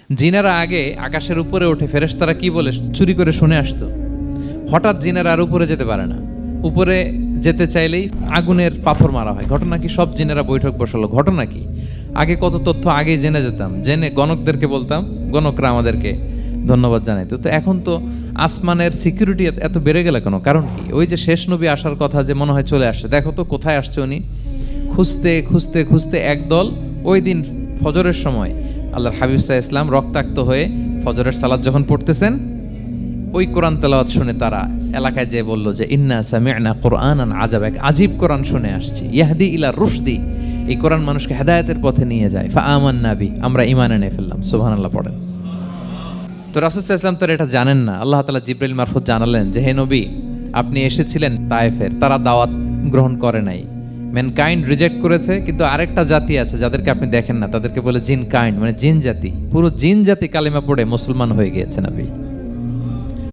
জিনেরা আগে আকাশের উপরে ওঠে, ফেরেশতারা কি বলে চুরি করে শুনে আসতো। হঠাৎ জিনেরা আর উপরে যেতে পারে না, উপরে যেতে চাইলেই আগুনের পাথর মারা হয়। ঘটনা কি? সব জিনেরা বৈঠক বসালো। ঘটনা কি? আগে কত তথ্য আগেই জেনে যেতাম, জেনে গণকদেরকে বলতাম, গণকরা আমাদেরকে ধন্যবাদ জানাইতো। তো এখন তো আসমানের সিকিউরিটি এত বেড়ে গেল কেন? কারণ কি? ওই যে শেষ নবী আসার কথা যে মনে হয় চলে আসছে, দেখো তো কোথায় আসছে উনি। খুঁজতে খুঁজতে খুঁজতে একদল ওই দিন ফজরের সময় আল্লাহর হাবিব সাল্লাল্লাহু আলাইহি ওয়াসাল্লাম রক্তাক্ত হয়ে ফজরের সালাত যখন পড়তেছেন, ওই কোরআন তেলাওয়াত শুনে তারা এলাকায় যেয়ে বলল যে ইন্না সামি'না কুরআনান আজাবা, এক আজীব কোরআন শুনে আসছি, ইয়াহদি ইলা রুশদি, এই কোরআন মানুষকে হেদায়েতের পথে নিয়ে যায়। ফা আমান্না বি, আমরা ঈমান এনে ফেললাম। সুবহানাল্লাহ পড়েন। তো রাসূল সাল্লাল্লাহু আলাইহি ওয়াসাল্লাম তো এটা জানেন না। আল্লাহ তাআলা জিবরাইল মারফত জানালেন যে হে নবী, আপনি এসেছিলেন তায়েফের, তারা দাওয়াত গ্রহণ করে নাই, ম্যানকাইন্ড রিজেক্ট করেছে। কিন্তু আরেকটা জাতি আছে যাদেরকে আপনি দেখেন না, তাদেরকে বলে জিন কাইন্ড, মানে জিন জাতি। পুরো জিন জাতি কালিমা পড়ে মুসলমান হয়ে গিয়েছে নবী।